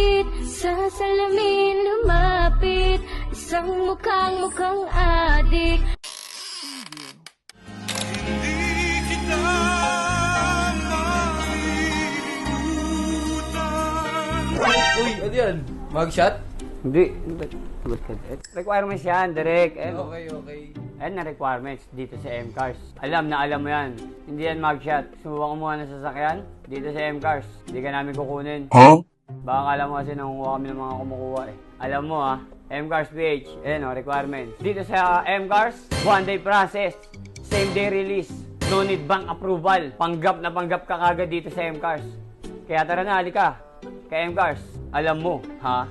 Lumapit sa salamin, lumapit isang mukhang adik. Uy, ano yan? Mugshot? Hindi. Requirements yan, direct. Okay. Ayan na requirements dito sa M-Cars. Alam mo yan. Hindi yan mugshot. Subukan mo ng sasakyan dito sa M-Cars. Hindi ka namin kukunin. Huh? Baka alam mo kasi nangunguha kami ng mga kumukuha eh. Alam mo M-Cars PH. Ayan o, requirements. Dito sa M-Cars, 1-day process. Same day release. No need bank approval. Panggap na panggap ka kagad dito sa M-Cars. Kaya tara na, halika. Kay M-Cars. Alam mo, ha?